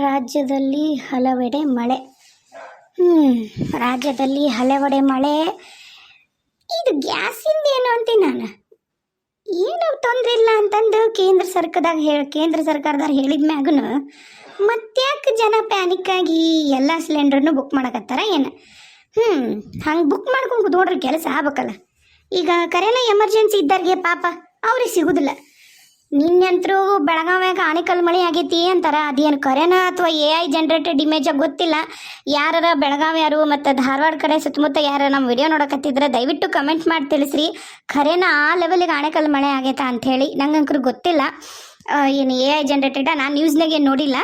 ರಾಜ್ಯದಲ್ಲಿ ಹಲವೆಡೆ ಮಳೆ. ರಾಜ್ಯದಲ್ಲಿ ಹಲವೆಡೆ ಮಳೆ. ಇದು ಗ್ಯಾಸಿಂದ ಏನು ಅಂತೀನಿ ನಾನು. ಏನು ತೊಂದರೆ ಇಲ್ಲ ಅಂತಂದು ಕೇಂದ್ರ ಸರ್ಕಾರದವ್ರು ಹೇಳಿದ ಮ್ಯಾಗೂ ಮತ್ತ್ಯಾಕೆ ಜನ ಪ್ಯಾನಿಕ್ ಆಗಿ ಎಲ್ಲ ಸಿಲಿಂಡ್ರನ್ನು ಬುಕ್ ಮಾಡಕತ್ತಾರ ಏನು? ಹಂಗೆ ಬುಕ್ ಮಾಡ್ಕೊಂಡು ಕುತ್ಕೊಂಡ್ರೆ ಕೆಲಸ ಆಗ್ಬೇಕಲ್ಲ. ಈಗ ಕರೆನ ಎಮರ್ಜೆನ್ಸಿ ಇದ್ದವ್ರಿಗೆ ಪಾಪ ಅವ್ರಿಗೆ ಸಿಗೋದಿಲ್ಲ. ನಿನ್ನಂತರೂ ಬೆಳಗಾವ್ಯಾಗ ಆಣಿಕಲ್ ಮಳೆ ಆಗೈತಿ ಅಂತಾರ. ಅದೇನು ಕರೆನ ಅಥವಾ AI ಜನ್ರೇಟೆಡ್ ಇಮೇಜ್ ಗೊತ್ತಿಲ್ಲ. ಯಾರ ಬೆಳಗಾವಿ ಯಾರು ಮತ್ತು ಧಾರವಾಡ ಕಡೆ ಸುತ್ತಮುತ್ತ ಯಾರು ನಮ್ಮ ವಿಡಿಯೋ ನೋಡಕತ್ತಿದ್ರೆ ದಯವಿಟ್ಟು ಕಮೆಂಟ್ ಮಾಡಿ ತಿಳಿಸ್ರಿ. ಖರೇನ ಆ ಲೆವೆಲಿಗೆ ಆಣಿಕಲ್ ಮಳೆ ಆಗೈತಾ ಅಂಥೇಳಿ. ನಂಗಂಕರು ಗೊತ್ತಿಲ್ಲ ಏನು AI ಜನ್ರೇಟೆಡ. ನಾನು ನ್ಯೂಸ್ನಾಗೆ ನೋಡಿಲ್ಲ.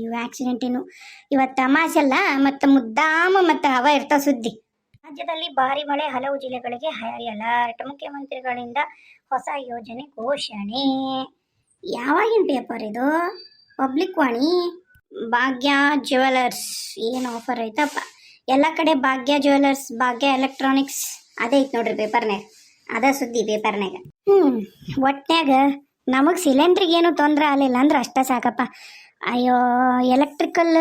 ಇವು ಆಕ್ಸಿಡೆಂಟ್ ಏನು ಇವತ್ತು ತಮಾಷೆಲ್ಲ ಮತ್ತು ಮುದ್ದಾಮ ಮತ್ತು ಹವ ಇರ್ತಾವ ಸುದ್ದಿ. ರಾಜ್ಯದಲ್ಲಿ ಭಾರಿ ಮಳೆ, ಹಲವು ಜಿಲ್ಲೆಗಳಿಗೆ ಹೈ ಅಲರ್ಟ್. ಮುಖ್ಯಮಂತ್ರಿಗಳಿಂದ ಹೊಸ ಯೋಜನೆ ಘೋಷಣೆ. ಯಾವಾಗಿನ ಪೇಪರ್ ಇದು? ಪಬ್ಲಿಕ್ ವಾಣಿ. ಭಾಗ್ಯ ಜ್ಯುವೆಲರ್ಸ್ ಏನು ಆಫರ್ ಐತಪ್ಪ. ಎಲ್ಲ ಕಡೆ ಭಾಗ್ಯ ಜ್ಯುವೆಲರ್ಸ್, ಭಾಗ್ಯ ಎಲೆಕ್ಟ್ರಾನಿಕ್ಸ್ ಅದೇ ಐತೆ ನೋಡ್ರಿ ಪೇಪರ್ನಾಗ. ಅದ ಸುದ್ದಿ ಪೇಪರ್ನಾಗ. ಒಟ್ನ್ಯಾಗ ನಮಗೆ ಸಿಲಿಂಡ್ರಿಗೇನು ತೊಂದರೆ ಆಗಲಿಲ್ಲ ಅಂದ್ರೆ ಅಷ್ಟ ಸಾಕಪ್ಪ. ಅಯ್ಯೋ, ಎಲೆಕ್ಟ್ರಿಕಲ್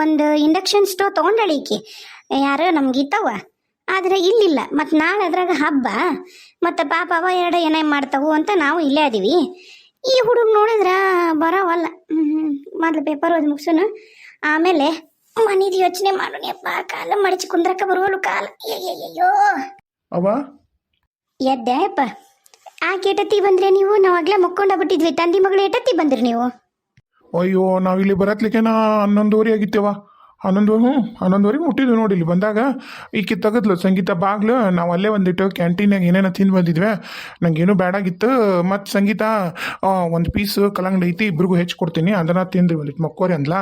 ಒಂದು ಇಂಡಕ್ಷನ್ ಸ್ಟೋವ್ ತೊಗೊಂಡಳೀಕಿ ಯಾರು ನಮ್ಗಿತ್ತವ, ಆದರೆ ಇಲ್ಲಿಲ್ಲ. ಮತ್ತು ನಾಳೆ ಅದ್ರಾಗ ಹಬ್ಬ ಮತ್ತು ಪಾಪ ಅವ ಎರಡು ಏನೇ ಮಾಡ್ತಾವು ಅಂತ ನಾವು ಇಲ್ಲೇ ಅದೀವಿ. ಈ ಹುಡುಗ ನೋಡಿದ್ರೆ ಬರೋವಲ್ಲ. ಮೊದಲು ಪೇಪರ್ ಓದಿ ಮುಗಿಸೋನು, ಆಮೇಲೆ ಮನೇದು ಯೋಚನೆ ಮಾಡೋಣಪ್ಪ. ಕಾಲ ಮಡಚಿ ಕುಂದ್ರಕ್ಕ ಬರುವಲು ಕಾಲ. ಅಯ್ಯಯ್ಯೋ ಅವ ಎದ್ದೆ ಅಪ್ಪ. ಎಟತ್ತಿ ಬಂದ್ರೆ ನೀವು? ನಾವು ಆಗ್ಲೇ ಮುಕ್ಕೊಂಡ ಬಿಟ್ಟಿದ್ವಿ. ತಂದಿ ಮಗಳು ಎಟತ್ತಿ ಬಂದ್ರಿ ನೀವು? ಅಯ್ಯೋ, ನಾವಿಲ್ಲಿ ಬರತ್ಲಿಕ್ಕೆ 11:30 ಆಗಿತ್ತೇವ. 11:30 ಮುಟ್ಟಿದ್ವಿ ನೋಡಿ. ಇಲ್ಲಿ ಬಂದಾಗ ಈಕಿ ತೆಗದ್ಲು ಸಂಗೀತ ಬಾಗ್ಲು. ನಾವು ಅಲ್ಲೇ ಒಂದಿಟ್ಟು ಕ್ಯಾಂಟೀನಾಗ ಏನೇನೋ ತಿಂದು ಬಂದಿದ್ವಿ. ನಂಗೇನು ಬೇಡಾಗಿತ್ತು. ಮತ್ತು ಸಂಗೀತ ಒಂದು ಪೀಸ್ ಕಲ್ಲಂಗಡಿ ಐತಿ, ಇಬ್ರಿಗೂ ಹೆಚ್ಚು ಕೊಡ್ತೀನಿ, ಅದನ್ನು ತಿಂದ್ರಿ ಒಂದಿಟ್ಟು ಮಕ್ಕೋರಿ ಅಂದ್ಲ.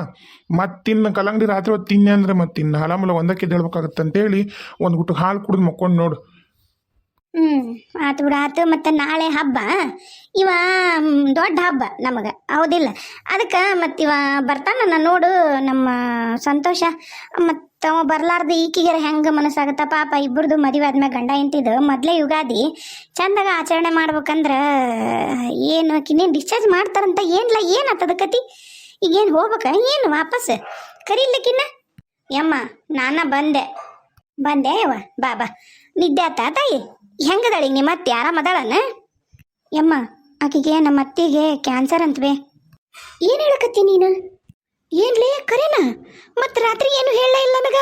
ಮತ್ತಿನ್ನು ಕಲ್ಲಂಗಡಿ ರಾತ್ರಿ ಹೊತ್ತು ತಿನ್ನೆ ಅಂದ್ರೆ ಮತ್ತಿನ್ನು ಹಲಮಲ ಒಂದಕ್ಕೆ ಎದ್ದೇಳ್ಬೇಕಾಗತ್ತೆ ಅಂತೇಳಿ ಒಂದು ಗುಟ್ಟು ಹಾಲು ಕುಡಿದು ಮಕ್ಕೊಂಡು ನೋಡು. ಆತು ಬಿಡ ಆತು. ಮತ್ತು ನಾಳೆ ಹಬ್ಬ, ಇವ ದೊಡ್ಡ ಹಬ್ಬ ನಮಗೆ, ಹೌದಿಲ್ಲ? ಅದಕ್ಕೆ ಮತ್ತು ಇವ ಬರ್ತಾನ. ನಾನು ನೋಡು ನಮ್ಮ ಸಂತೋಷ. ಮತ್ತು ಅವ ಬರ್ಲಾರ್ದು ಈಕಿಗೆರ ಹೆಂಗೆ ಮನಸ್ಸಾಗತ್ತ ಪಾಪ. ಇಬ್ಬರದು ಮದುವೆ ಆದ್ಮೇಲೆ ಗಂಡ ಎಂತಿದ್ದು ಮೊದಲೇ ಯುಗಾದಿ ಚಂದಾಗ ಆಚರಣೆ ಮಾಡ್ಬೇಕಂದ್ರೆ ಏನು ಆಕಿನೇನು ಡಿಸ್ಚಾರ್ಜ್ ಮಾಡ್ತಾರಂತ ಏನಿಲ್ಲ. ಏನಾಗ್ತದ ಕತಿ? ಈಗೇನು ಹೋಗ್ಬೇಕ ಏನು ವಾಪಸ್? ಕರೀಲಿಕ್ಕಿನ್ನ ಯಮ್ಮ ನಾನ ಬಂದೆ ಯವ್ವ. ಬಾ ನಿದ್ದೆ ಆತ ತಾಯಿ? ಹೆಂಗದಾಳಿಗೆ ನಿಮ್ಮ ಅತ್ತೆ? ಆರಾಮದಾಳನ ಯಮ್ಮ? ಆಕಿಗೆ ನಮ್ಮ ಅತ್ತಿಗೆ ಕ್ಯಾನ್ಸರ್ ಅಂತವೇ. ಏನು ಹೇಳಕತ್ತಿ ನೀನು? ಏನ್ಲೇ ಕರೇನಾ? ಮತ್ತು ರಾತ್ರಿ ಏನು ಹೇಳ ಇಲ್ಲ ನನಗ?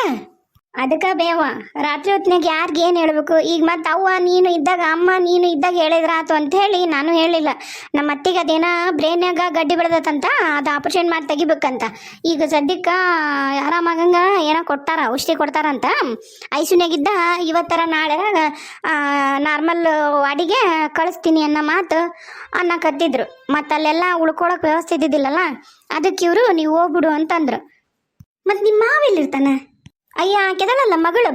ಅದಕ್ಕೆ ಬೇವ ರಾತ್ರಿ ಹೊತ್ತಿನಾಗ ಯಾರಿಗೆ ಏನು ಹೇಳಬೇಕು? ಈಗ ಮತ್ತು ಅವ್ವ ನೀನು ಇದ್ದಾಗ, ಅಮ್ಮ ನೀನು ಇದ್ದಾಗ ಹೇಳಿದ್ರಾತು ಅಂಥೇಳಿ ನಾನು ಹೇಳಿಲ್ಲ. ನಮ್ಮ ಅತ್ತಿಗೆ ಅದೇನ ಬ್ರೇನ್ಯಾಗ ಗಡ್ಡಿ ಬೆಳೆದತ್ತಂತ, ಅದು ಆಪರೇಷನ್ ಮಾಡಿ ತೆಗಿಬೇಕಂತ. ಈಗ ಸದ್ಯಕ್ಕೆ ಆರಾಮಾಗಂಗೆ ಏನೋ ಕೊಟ್ಟಾರ, ಔಷಧಿ ಕೊಡ್ತಾರಂತ. ಐಸುನ್ಯಾಗಿದ್ದ ಇವತ್ತರ ನಾಳೆ ನಾರ್ಮಲ್ ವಾರ್ಡಿಗೆ ಕಳಿಸ್ತೀನಿ ಅನ್ನೋ ಮಾತು ಅನ್ನಕತ್ತಿದ್ರು. ಮತ್ತು ಅಲ್ಲೆಲ್ಲ ಉಳ್ಕೊಳಕ್ಕೆ ವ್ಯವಸ್ಥೆ ಇದ್ದಿದ್ದಿಲ್ಲಲ್ಲ, ಅದಕ್ಕೆ ಇವರು ನೀವು ಹೋಗ್ಬಿಡು ಅಂತಂದ್ರು. ಮತ್ತು ನಿಮ್ಮ ಮಾವೆಲ್ಲಿರ್ತಾನೆ? ಅಯ್ಯ ಆಕೆದಳಲ್ಲ ಮಗಳು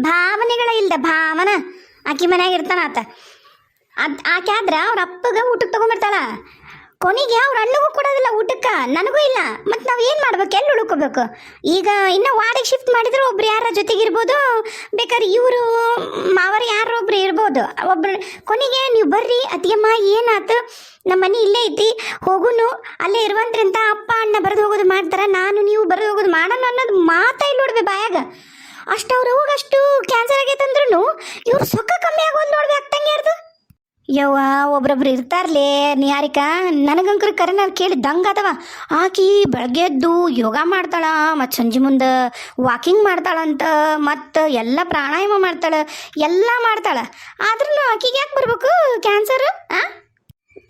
ಭಾವನೆಗಳ ಇಲ್ದ ಭಾವನ ಆಕಿ ಮನ್ಯಾಗ ಇರ್ತಾನಾತ. ಆಕೆ ಆದ್ರೆ ಅವ್ರ ಅಪ್ಪಗೆ ಊಟಕ್ಕೆ ತೊಗೊಂಬರ್ತಾಳ. ಕೊನೆಗೆ ಅವ್ರ ಅಣ್ಣಗೂ ಕೊಡೋದಿಲ್ಲ ಊಟಕ್ಕೆ, ನನಗೂ ಇಲ್ಲ. ಮತ್ತು ನಾವು ಏನು ಮಾಡ್ಬೇಕು? ಎಲ್ಲಿ ಉಳ್ಕೋಬೇಕು? ಈಗ ಇನ್ನು ವಾರ್ಡಿಗೆ ಶಿಫ್ಟ್ ಮಾಡಿದ್ರೆ ಒಬ್ರು ಯಾರ ಜೊತೆಗಿರ್ಬೋದು, ಬೇಕಾದ್ರೆ ಇವರು ಮಾವರು ಯಾರೊಬ್ರು ಇರ್ಬೋದು. ಒಬ್ರು ಕೊನೆಗೆ ನೀವು ಬರ್ರಿ ಅತ್ತಿಗೆಮ್ಮ ಏನಾಯ್ತು, ನಮ್ಮ ಮನೆ ಇಲ್ಲೇ ಐತಿ, ಹೋಗುನು ಅಲ್ಲೇ ಇರುವಂತ್ರಂತ ಅಪ್ಪ ಅಣ್ಣ ಬರೆದು ಹೋಗೋದು ಮಾಡ್ತಾರೆ, ನಾನು ನೀವು ಬರೆದು ಹೋಗೋದು ಮಾಡೋಣ ಅನ್ನೋದು ಮಾತಾ ಇಲ್ಲಿ ನೋಡ್ಬೇ ಬಾಯಾಗ. ಅಷ್ಟು ಅವ್ರು ಹೋಗಿ ಅಷ್ಟು ಕ್ಯಾನ್ಸರ್ ಆಗೈತಂದ್ರೂ ಇವ್ರು ಸೊಕ್ಕ ಕಮ್ಮಿ ಆಗೋದು ನೋಡ್ಬೇ ಆಗ್ತಂಗೆ ಯಾರ್ದು. ಯವ್ವ ಒಬ್ರೊಬ್ರು ಇರ್ತಾರ್ಲೇ ನಿಯಾರಿಕ. ನನಗಂಕರು ಕರೆನ ಕೇಳಿ ದಂಗಾದವ. ಆಕಿ ಬೆಳಗ್ಗೆ ಎದ್ದು ಯೋಗ ಮಾಡ್ತಾಳ, ಮತ್ತು ಸಂಜೆ ಮುಂದೆ ವಾಕಿಂಗ್ ಮಾಡ್ತಾಳಂತ, ಮತ್ತು ಎಲ್ಲ ಪ್ರಾಣಾಯಾಮ ಮಾಡ್ತಾಳೆ, ಎಲ್ಲ ಮಾಡ್ತಾಳೆ. ಆದ್ರೂ ಆಕಿಗೆ ಯಾಕೆ ಬರ್ಬೇಕು ಕ್ಯಾನ್ಸರ್?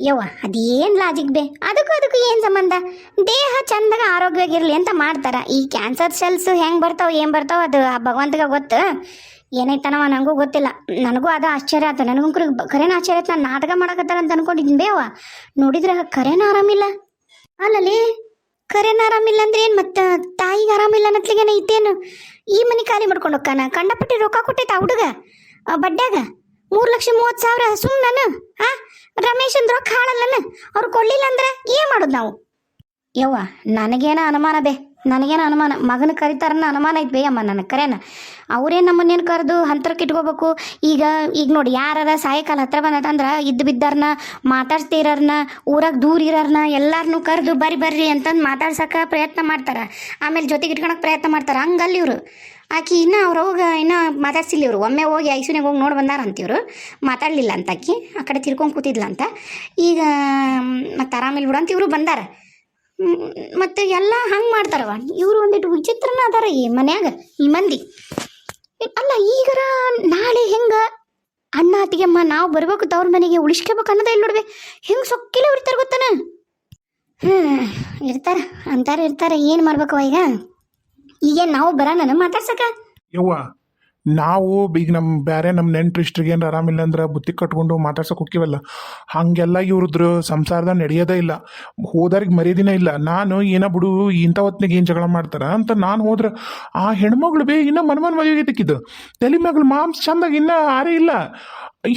ಯವ್ವ ಅದೇನು ಲಾಜಿಕ್ ಬೇ? ಅದಕ್ಕೂ ಏನು ಸಂಬಂಧ? ದೇಹ ಚಂದಾಗ ಆರೋಗ್ಯವಾಗಿರಲಿ ಅಂತ ಮಾಡ್ತಾರೆ. ಈ ಕ್ಯಾನ್ಸರ್ ಸೆಲ್ಸ್ ಹೆಂಗೆ ಬರ್ತಾವೆ ಏನು ಬರ್ತಾವೆ ಅದು ಆ ಭಗವಂತಗೆ ಗೊತ್ತು. ಏನೈತನವ ನನಗೂ ಗೊತ್ತಿಲ್ಲ. ನನಗೂ ಅದು ಆಶ್ಚರ್ಯ ಆಯ್ತು. ನನಗಂಕರು ಕರೇನ ಆಶ್ಚರ್ಯ ಆಯ್ತು. ನಾನು ನಾಟಕ ಮಾಡಕತ್ತಾರ ಅಂತ ಅನ್ಕೊಂಡಿದ್ದೀನಿ ಬೇವ. ನೋಡಿದ್ರೆ ಕರೇನ ಆರಾಮಿಲ್ಲ ಅಲ್ಲಲ್ಲಿ. ಕರೇನ ಆರಾಮಿಲ್ಲ ಅಂದ್ರೆ ಏನು? ಮತ್ತು ತಾಯಿಗೆ ಆರಾಮಿಲ್ಲ ಅನ್ನತ್ಲಿಗೇನ ಇತ್ತೇನು? ಈ ಮನೆ ಖಾಲಿ ಮಾಡ್ಕೊಂಡು ಹೋಗ್ಕಾನ? ಕಂಡಪಟ್ಟಿ ರೊಕ್ಕ ಕೊಟ್ಟೈತ ಆ ಹುಡುಗ ಬಡ್ಡ್ಯಾಗ 3,30,000 ಸುಮ್ಮನ. ರಮೇಶನ್ ರೊಕ್ಕ ಹಾಳಲ್ಲನ? ಅವ್ರು ಕೊಡ್ಲಿಲ್ಲ ಅಂದ್ರೆ ಏನು ಮಾಡೋದು ನಾವು? ಯವ್ವ ನನಗೇನ ಅನುಮಾನ ಬೇ. ನನಗೇನು ಅನುಮಾನ, ಮಗನ ಕರಿತಾರನ್ನ ಅನುಮಾನ ಐತೆ ಬೇಯಮ್ಮ ನನಗೆ ಕರೆನ. ಅವ್ರೇನು ನಮ್ಮನ್ನೇನು ಕರೆದು ಹಂತರಕ್ಕೆ ಇಟ್ಕೋಬೇಕು. ಈಗ ನೋಡಿ, ಯಾರಾರ ಸಾಯಂಕಾಲ ಹತ್ರ ಬಂದತಂದ್ರೆ ಇದ್ದು ಬಿದ್ದಾರನ್ನ, ಮಾತಾಡ್ಸ್ತಿರನ್ನ, ಊರಾಗ ದೂರ ಇರೋರ್ನ ಎಲ್ಲಾರನ್ನೂ ಕರೆದು ಬರ್ರಿ ಅಂತಂದು ಮಾತಾಡ್ಸೋಕೆ ಪ್ರಯತ್ನ ಮಾಡ್ತಾರೆ. ಆಮೇಲೆ ಜೊತೆಗೆ ಇಟ್ಕೊಳಕ್ಕೆ ಪ್ರಯತ್ನ ಮಾಡ್ತಾರೆ. ಹಂಗಲ್ಲಿ ಇವರು ಆಕಿ ಇನ್ನೂ ಅವ್ರವಾಗ ಇನ್ನೂ ಮಾತಾಡ್ಸಿಲ್ಲ. ಇವರು ಒಮ್ಮೆ ಹೋಗಿ ಐಸುನಾಗ ಹೋಗಿ ನೋಡಿ ಬಂದಾರ ಅಂತಿವ್ರು, ಮಾತಾಡಲಿಲ್ಲ ಅಂತ ಆಕಿ ಆ ಕಡೆ ತಿರ್ಕೊಂಡು ಕೂತಿದ್ಲ ಅಂತ. ಈಗ ಮತ್ತು ಆರಾಮಿಲ್ಲ ಬಿಡು ಅಂತ ಇವರು ಬಂದಾರ. ಮತ್ತು ಎಲ್ಲ ಹಂಗೆ ಮಾಡ್ತಾರವ ಇವರು. ಒಂದಿಟ್ಟು ವಿಚಿತ್ರನ ಅದಾರ ಈ ಮನ್ಯಾಗ ಈ ಮಂದಿ. ಅಲ್ಲ ಈಗರ ನಾಳೆ ಹೆಂಗೆ ಅಣ್ಣ ಅತ್ತಿಗೆಮ್ಮ ನಾವು ಬರ್ಬೇಕು ತವ್ರ ಮನೆಗೆ ಉಳಿಸ್ಕೋಬೇಕು ಅನ್ನೋದೇ ಇಲ್ಲ ನೋಡ್ಬೆ. ಹೆಂಗೆ ಸೊಕ್ಕಿಲ್ಲ ಇರ್ತಾರೆ ಗೊತ್ತಾನ. ಇರ್ತಾರೆ ಏನು ಮಾಡ್ಬೇಕವ ಈಗೇನು ನಾವು ಬರೋಣ ಮಾತಾಡ್ಸಕ? ಯವ್ವ, ನಾವು ಈಗ ನಮ್ಮ ನೆಂಟ್ರಿಷ್ಟ್ರಿಗೆ ಏನಾರ ಆರಾಮಿಲ್ಲ ಅಂದ್ರೆ ಬುತ್ತಿ ಕಟ್ಕೊಂಡು ಮಾತಾಡ್ಸೋಕೆ ಹೋಗ್ತೀವಲ್ಲ, ಹಾಗೆಲ್ಲ ಇವ್ರದ್ರ ಸಂಸಾರದಾಗ ನಡೆಯೋದೇ ಇಲ್ಲ. ಹೋದವ್ರಿಗೆ ಮರ್ಯಾದಿನೇ ಇಲ್ಲ. ನಾನು ಏನೋ ಬಿಡು ಇಂಥ ಹೊತ್ತಿನಾಗ ಏನು ಜಗಳ ಮಾಡ್ತಾರ ಅಂತ ನಾನು ಹೋದ್ರೆ ಆ ಹೆಣ್ಮಗಳು ಇನ್ನೂ ಮನ್ಮನ್ ಮದುವೆಗೆ ತಿಕ್ಕಿದ್ದು ತಲೆ ಮಗಳು ಮಾಂಸ ಚಂದಾಗ ಇನ್ನೂ ಆರೇ ಇಲ್ಲ.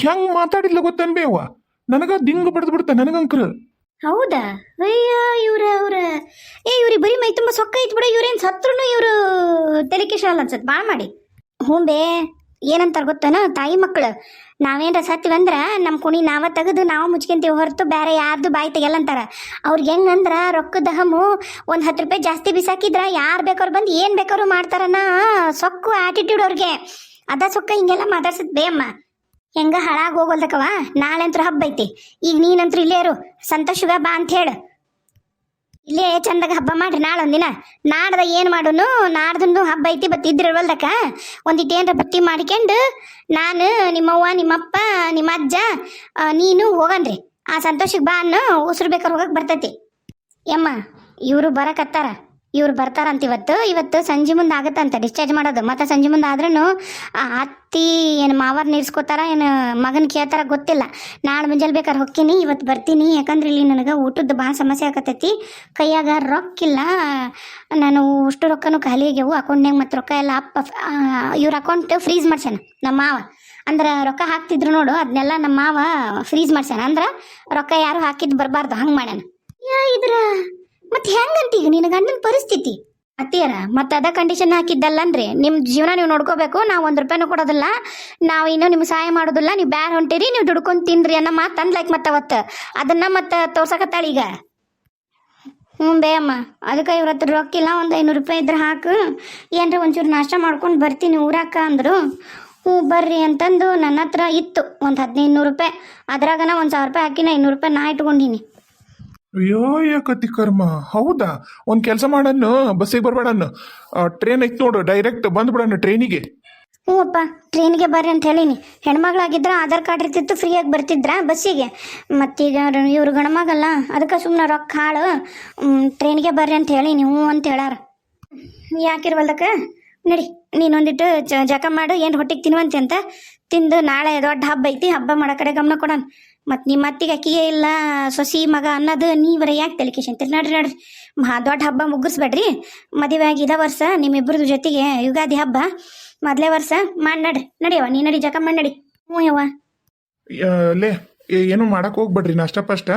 ಹೆಂಗೆ ಮಾತಾಡಿದ್ಲ ಗೊತ್ತನ್ಬೇ ಅವ್ವ, ನನಗೆ ದಿಂಗು ಬಡ್ದು ಬಿಡ್ತ ನನಗಂಕ್ರ. ಹೌದಾ? ಅಯ್ಯ ಇವ್ರಿಗೆ ಬರೀ ಮೈ ತುಂಬ ಸೊಕ್ಕ ಐತ್ ಬಿಡ. ಇವ್ರೇನು ಸತ್ರು ಇವರು ತಲೆ ಕೆಶಲ್ಲ ಅನ್ಸತ್ ಭಾಳ ಮಾಡಿ. ಹ್ಞೂ ಬೇ, ಏನಂತಾರೆ ಗೊತ್ತೇನ ತಾಯಿ ಮಕ್ಕಳು, ನಾವೇನಾರ ಸತ್ತೀವಂದ್ರೆ ನಮ್ಮ ಕುಣಿ ನಾವೇ ತೆಗೆದು ನಾವು ಮುಚ್ಕೊಂತೀವಿ ಹೊರತು ಬೇರೆ ಯಾರ್ದು ಬಾಯಿ ತೆಗೆಯಲ್ಲ ಅಂತಾರೆ. ಅವ್ರಿಗೆ ಹೆಂಗಂದ್ರೆ ರೊಕ್ಕದ ಹಮ್ಮು ಒಂದು 10 ರೂಪಾಯಿ ಜಾಸ್ತಿ ಬಿಸಾಕಿದ್ರೆ ಯಾರು ಬೇಕಾದ್ರು ಬಂದು ಏನು ಬೇಕಾದ್ರು ಮಾಡ್ತಾರನ್ನ ಸೊಕ್ಕು ಆಟಿಟ್ಯೂಡ್ ಅವ್ರಿಗೆ. ಅದ ಸೊಕ್ಕ ಹಿಂಗೆಲ್ಲ ಮಾತಾಡ್ಸತ್ ಬೇ ಅಮ್ಮ. ಹೆಂಗ ಹಾಳಾಗಿ ಹೋಗೋಲ್ದಕ್ಕವ. ನಾಳೆ ಅಂತೂ ಹಬ್ಬ ಐತಿ. ಈಗ ನೀನಂತೂ ಇಲ್ಲೇ ಇರು, ಸಂತೋಷಗ ಬಾ ಅಂತ ಹೇಳು. ಇಲ್ಲೇ ಚಂದಾಗ ಹಬ್ಬ ಮಾಡ್ರಿ ನಾಳೊಂದಿನ. ನಾಡ್ದ ಏನು ಮಾಡೋನು, ನಾಡ್ದು ಹಬ್ಬ ಐತಿ ಬತ್ತಿದ್ರಲ್ದಕ್ಕ ಒಂದಿಟ್ಟು ಏನರ ಬತ್ತಿ ಮಾಡ್ಕೊಂಡು ನಾನು ನಿಮ್ಮವ್ವ ನಿಮ್ಮಪ್ಪ ನಿಮ್ಮ ಅಜ್ಜ ನೀನು ಹೋಗನ್ರಿ. ಆ ಸಂತೋಷಕ್ಕೆ ಬಾ ಅನ್ನು ಉಸಿರು ಬೇಕಾದ್ರೆ ಹೋಗಕ್ಕೆ ಬರ್ತೈತಿ. ಯಮ್ಮ ಇವರು ಬರಕತ್ತಾರ, ಇವ್ರು ಬರ್ತಾರಂತ ಇವತ್ತು ಸಂಜೆ ಮುಂದೆ ಆಗತ್ತಂತ ಡಿಸ್ಚಾರ್ಜ್ ಮಾಡೋದು. ಮತ್ತು ಸಂಜೆ ಮುಂದೆ ಆದ್ರೂ ಅತ್ತಿ ಏನು ಮಾವರ್ ನೀರ್ಸ್ಕೋತಾರ ಏನು ಮಗನ ಕೇಳ್ತಾರ ಗೊತ್ತಿಲ್ಲ. ನಾಳೆ ಮುಂಜಾನೆ ಬೇಕಾದ್ರೆ ಹೊಕ್ಕೀನಿ, ಇವತ್ತು ಬರ್ತೀನಿ. ಯಾಕಂದ್ರೆ ಇಲ್ಲಿ ನನಗೆ ಊಟದ್ದು ಭಾಳ ಸಮಸ್ಯೆ ಆಗತ್ತೈತಿ. ಕೈಯಾಗ ರೊಕ್ಕಿಲ್ಲ. ನಾನು ಅಷ್ಟು ರೊಕ್ಕನೂ ಖಾಲಿ ಆಗ್ಯಾವು ಅಕೌಂಟ್ನಾಗ. ಮತ್ತು ರೊಕ್ಕ ಎಲ್ಲ ಇವ್ರ ಅಕೌಂಟ್ ಫ್ರೀಸ್ ಮಾಡ್ಸ್ಯಾನ ನಮ್ಮ ಮಾವ. ಅಂದ್ರೆ ರೊಕ್ಕ ಹಾಕ್ತಿದ್ರು ನೋಡು, ಅದನ್ನೆಲ್ಲ ನಮ್ಮ ಮಾವ ಫ್ರೀಸ್ ಮಾಡ್ಸ್ಯಾನ. ಅಂದ್ರೆ ರೊಕ್ಕ ಯಾರು ಹಾಕಿದ್ದು ಬರಬಾರ್ದು ಹಂಗೆ ಮಾಡ್ಯಾನ. ಇದ್ರ ಮತ್ತೆ ಹೆಂಗಂತ ಈಗ ನಿನ್ನ ಗಂಡನ ಪರಿಸ್ಥಿತಿ ಅತ್ತಿಯರ ಮತ್ತೆ ಅದ ಕಂಡೀಷನ್ ಹಾಕಿದ್ದಲ್ಲ ಅಂದ್ರೆ ನಿಮ್ಮ ಜೀವನ ನೀವು ನೋಡ್ಕೋಬೇಕು. ನಾವು 1 ರೂಪಾಯಿನೂ ಕೊಡೋದಿಲ್ಲ, ನಾವು ಇನ್ನೂ ನಿಮ್ಗೆ ಸಹಾಯ ಮಾಡೋದಿಲ್ಲ, ನೀವು ಬ್ಯಾರ ಹೊಂಟಿರಿ, ನೀವು ದುಡ್ಕೊಂಡು ತಿನ್ರಿ ಅನ್ನೋ ಮಾತು ತಂದ್ಲೈಕ್ ಮತ್ತೆ ಅವತ್ತು ಅದನ್ನ ಮತ್ತೆ ತೋರ್ಸಕತ್ತಾಳ ಈಗ. ಹ್ಞೂ ಬೇ ಅಮ್ಮ, ಅದಕ್ಕೆ ಇವ್ರ ಹತ್ರ ರೊಕ್ಕಿಲ್ಲ, ಒಂದು 500 ರೂಪಾಯಿ ಇದ್ರೆ ಹಾಕು, ಏನರ ಒಂಚೂರು ನಾಷ್ಟ ಮಾಡ್ಕೊಂಡು ಬರ್ತೀನಿ ಊರಾಕ ಅಂದರು. ಹ್ಞೂ ಬರ್ರಿ ಅಂತಂದು ನನ್ನ ಹತ್ರ ಇತ್ತು ಒಂದು 1500 ರೂಪಾಯಿ. ಅದ್ರಾಗನ 1000 ರೂಪಾಯಿ ಹಾಕಿನ 500 ರೂಪಾಯಿ ನಾ ಇಟ್ಕೊಂಡಿನಿ. ಅಯ್ಯೋ ಯಾಕತಿ ಕರ್ಮ. ಹೌದಾ, ಒಂದು ಕೆಲಸ ಮಾಡನ್ನು, ಬಸ್ಸಿಗೆ ಬರ್ಬೇಡನ್ನು, ಟ್ರೈನ್ ಐತೆ ನೋಡು, ಡೈರೆಕ್ಟ್ ಬಂದ್ಬಿಡನ್ನು ಟ್ರೈನಿಗೆ. ಹ್ಞೂ ಅಪ್ಪ, ಟ್ರೈನಿಗೆ ಬರ್ರಿ ಅಂತ ಹೇಳೀನಿ. ಹೆಣ್ಮಗಳಾಗಿದ್ರೆ ಆಧಾರ್ ಕಾರ್ಡ್ ಇರ್ತಿತ್ತು, ಫ್ರೀಯಾಗಿ ಬರ್ತಿದ್ರ ಬಸ್ಸಿಗೆ. ಮತ್ತೀಗ ಇವ್ರು ಗಣಮಗಲ್ಲ, ಅದಕ್ಕೆ ಸುಮ್ಮನೆ ರೊಕ್ಕ ಹಾಳು, ಟ್ರೈನಿಗೆ ಬರ್ರಿ ಅಂತ ಹೇಳೀನಿ. ಹ್ಞೂ ಅಂತ ಹೇಳಾರ. ಯಾಕಿರ್ವಲ್ದಕ್ಕ ನಡಿ, ನೀನೊಂದಿಟ್ಟು ಜಕ ಮಾಡು, ಏನು ಹೊಟ್ಟಿಗೆ ತಿನ್ನುವಂತೆ ಅಂತ ತಿಂದು ನಾಳೆ ದೊಡ್ಡ ಹಬ್ಬ ಐತಿ, ಹಬ್ಬ ಮಾಡೋ ಕಡೆ ಗಮನ ಕೊಡೋಣ. ಮತ್ತು ನಿಮ್ಮ ಅತ್ತಿಗೆ ಅಕ್ಕಿಗೆ ಇಲ್ಲ ಸೊಸಿ ಮಗ ಅನ್ನೋದು ನೀವರ ಯಾಕೆ ತಲೆಕೇಶಂತೀರಿ? ನಡ್ರಿ ದೊಡ್ಡ ಹಬ್ಬ ಮುಗಿಸ್ಬೇಡ್ರಿ. ಮದುವೆ ಆಗಿ ಇದ ವರ್ಷ ನಿಮ್ಮಿಬ್ಬರದು ಜೊತೆಗೆ ಯುಗಾದಿ ಹಬ್ಬ ಮೊದಲೇ ವರ್ಷ ಮಾಡಿ ನಡಿಯವ. ನೀ ನಡಿ, ಜಕ ಮಾಡಿ ನಡಿ. ಹ್ಞೂ ಯವ್ವ. ಲೇ ಏನು ಮಾಡಕ್ಕೆ ಹೋಗ್ಬೇಡ್ರಿ ನಾಷ್ಟ ಫಸ್ಟ್.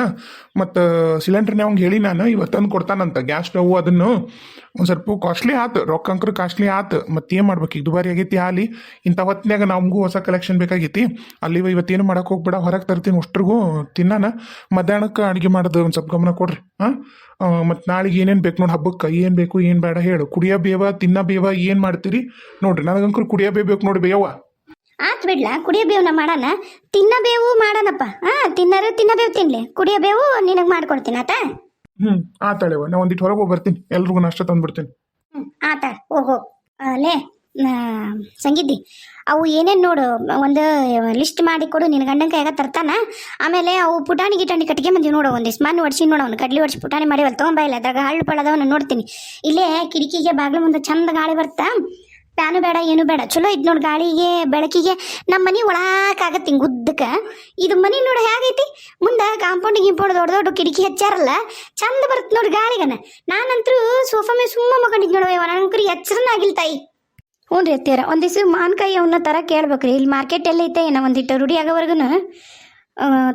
ಮತ್ತು ಸಿಲಿಂಡ್ರ್ನೇ ಅವ್ನಿಗೆ ಹೇಳಿ ನಾನು ಇವತ್ತಂದು ಕೊಡ್ತಾನಂತ ಗ್ಯಾಸ್ ಸ್ಟವ್. ಅದನ್ನು ಒಂದು ಸ್ವಲ್ಪ ಕಾಸ್ಟ್ಲಿ ಆತು, ರೊಕ್ಕ ಅಂಕರು ಕಾಸ್ಟ್ಲಿ ಆತು. ಮತ್ತೇನು ಮಾಡ್ಬೇಕು, ಈಗ ದುಬಾರಿ ಆಗೈತಿ ಹಾಲಿ. ಇಂಥ ಹೊತ್ತಿನಾಗ ನಮಗೂ ಹೊಸ ಕಲೆಕ್ಷನ್ ಬೇಕಾಗೈತಿ. ಅಲ್ಲಿ ಇವತ್ತೇನು ಮಾಡಕ್ಕೆ ಹೋಗ್ಬೇಡ, ಹೊರಗೆ ತರ್ತೀನಿ ಅಷ್ಟ್ರಿಗೂ ತಿನ್ನಾನ. ಮಧ್ಯಾಹ್ನಕ್ಕೆ ಅಡುಗೆ ಮಾಡೋದು ಒಂದು ಸ್ವಲ್ಪ ಗಮನ ಕೊಡ್ರಿ. ಹಾಂ, ಮತ್ತು ನಾಳೆಗೆ ಏನೇನು ಬೇಕು ನೋಡಿ, ಹಬ್ಬಕ್ಕೆ ಏನು ಬೇಕು ಏನು ಬೇಡ ಹೇಳು. ಕುಡಿಯೋ ಬೇವ ತಿನ್ನೋ ಬೇವ ಏನು ಮಾಡ್ತೀರಿ ನೋಡ್ರಿ. ನನಗಂಕರು ಕುಡಿಯೋ ಬೇಕು ನೋಡಿ ಬೇವ. ಆತ್ ಬಿಡ್ಲಾ, ಕುಡಿಯೋ ಬೇವನ್ನ ಮಾಡೋಣ, ತಿನ್ನ ಬೇವು ಮಾಡೋಣಪ್ಪ. ತಿನ್ನರು ತಿನ್ನ ಬೇವು ತಿನ್ಲಿ, ಕುಡಿಯೋ ಬೇವು ನಿನಗೆ ಮಾಡ್ಕೊಡ್ತೀನಿ ಆತ. ಆತಾಳೆವ, ನಾ ಒಂದಿಟ್ಟು ಹೊರಗೆ ಹೋಗಿ ಬರ್ತೀನಿ, ಎಲ್ರಿಗೂ ನಾಷ್ಟ ತಂದ್ಬಿಡ್ತೀನಿ. ಆತ ಓಹೋ. ಲೇ ಸಂಗೀತಿ, ಅವು ಏನೇನು ನೋಡು, ಒಂದು ಲಿಸ್ಟ್ ಮಾಡಿ ಕೊಡು, ನಿನ್ನ ಗಂಡನ ಕೈಯಾಗ ತರ್ತಾನ. ಆಮೇಲೆ ಅವು ಪುಟಾಣಿ ಗಿಟಾಣಿ ಕಟ್ಟಿಗೆ ಬಂದೀವಿ ನೋಡು, ಒಂದಿಷ್ಟು ಮಣ್ಣು ಹೊಡ್ಸಿ ನೋಡು, ಅವ್ನು ಕಡ್ಲಿ ಹೊಡ್ಸಿ ಪುಟಾಣಿ ಮಾಡಿವಲ್ಲ ತೊಗೊಂಬಾಯಿಲ್ಲ, ಅದ್ರಾಗ ಹಳ್ಳು ಪಳ್ಳದವನ್ನ ನೋಡ್ತೀನಿ. ಇಲ್ಲೇ ಕಿಟಕಿಗೆ ಬಾಗಿಲು ಮುಂದೆ ಚಂದ ಗಾಳಿ ಬರ್ತಾ, ಫ್ಯಾನು ಬೇಡ ಏನು ಬೇಡ, ಚಲೋ ಇದ್ ನೋಡಿ ಗಾಳಿಗೆ ಬೆಳಕಿಗೆ. ನಮ್ಮ ಮನೆ ಒಳಕಾಗತ್ತೆ ಹಿಂಗೆ ಉದ್ದಕ್ಕೆ. ಇದು ಮನೆ ನೋಡು ಹೇಗೈತಿ, ಮುಂದೆ ಕಾಂಪೌಂಡ್ ಗಿಂಪೌಂಡ್ ದೊಡ್ಡ ದೊಡ್ಡ ಕಿಟಕಿ ಹಚ್ಚಾರಲ್ಲ, ಚಂದ ಬರುತ್ತೆ ನೋಡಿ ಗಾಳಿಗನ. ನಾನಂತರೂ ಸೋಫಾ ಮೇಲೆ ಸುಮ್ಮ ಮಕೊಂಡಿದ್ ನೋಡುವ, ನನಗಂಕರು ಎಚ್ಚರನ ಆಗಿಲ್ಲ ತಾಯಿ. ಹ್ಞೂ ರೀ ಅತ್ತೀರ, ಒಂದು ದಿವ್ಸ ಮಾನ್ಕಾಯಿ ಅವನ್ನ ಥರ ಕೇಳ್ಬೇಕ್ರಿ. ಇಲ್ಲಿ ಮಾರ್ಕೆಟ್ ಎಲ್ಲ ಐತೆ ಏನೋ, ಒಂದಿಟ್ಟು ರೂಢಿ ಆಗೋವರೆಗೂ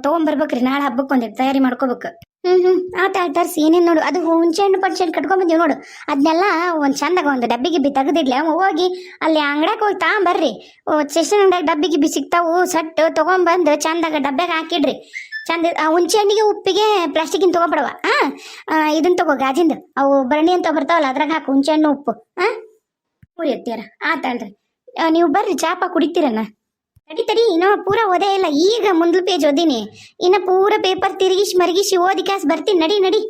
ತೊಗೊಂಬರ್ಬೇಕ್ರಿ. ನಾಳೆ ಹಬ್ಬಕ್ಕೆ ಒಂದಿಟ್ಟು ತಯಾರಿ ಮಾಡ್ಕೋಬೇಕು. ಆತ ತರ್ಸಿ ಏನೇನು ನೋಡು ಅದು ಹುಂಚೆ ಹಣ್ಣು ಪಂಚೆ ಹಣ್ಣು ಕಟ್ಕೊಂಬಂದೀವಿ ನೋಡು ಅದನ್ನೆಲ್ಲ ಒಂದು ಚಂದಾಗ ಒಂದು ಡಬ್ಬಿ ಗಿಬ್ಬಿ ತೆಗೆದಿಡ್ಲೆ ಹೋಗಿ ಅಲ್ಲಿ ಅಂಗಡ್ಯಾಗ ಹೋಗಿ ತಗೊಂಬರ್ರಿ ಸ್ಟೇಷನ್ ಅಂಗಡ್ಯಾಗ ಡಬ್ಬಿ ಗಿಬ್ಬಿ ಸಿಗ್ತಾವು ಸಟ್ಟು ತೊಗೊಂಬಂದು ಚಂದಾಗ ಡಬ್ಬ್ಯಾಗ ಹಾಕಿಡ್ರಿ ಚಂದ ಆ ಹುಂಚೆ ಹಣ್ಣಿಗೆ ಉಪ್ಪಿಗೆ ಪ್ಲಾಸ್ಟಿಕಿನ ತೊಗೊಬಿಡವ ಇದನ್ನ ತಗೋ ಗಾಜಿಂದು ಅವು ಭರಣಿ ಅಂತ ಬರ್ತಾವಲ್ಲ ಅದ್ರಾಗ ಹಾಕು ಹುಂಚೆ ಹಣ್ಣು ಉಪ್ಪು ಪೂರಿ ಎತ್ತೀರ ಆತಲ್ರಿ ನೀವು ಬರ್ರಿ ಚಾಪ ಕುಡಿತೀರಣ್ಣ ತಡಿ ಇನ್ನೂ ಪೂರ ಓದೇ ಇಲ್ಲ ಈಗ ಮುಂದ್ಲು ಪೇಜ್ ಓದೀನಿ ಇನ್ನು ಪೂರ ಪೇಪರ್ ತಿರುಗಿಸಿ ಮರಗಿಸಿ ಓದಿ ಕ್ಯಾಸ್ ಬರ್ತೀನಿ ನಡಿ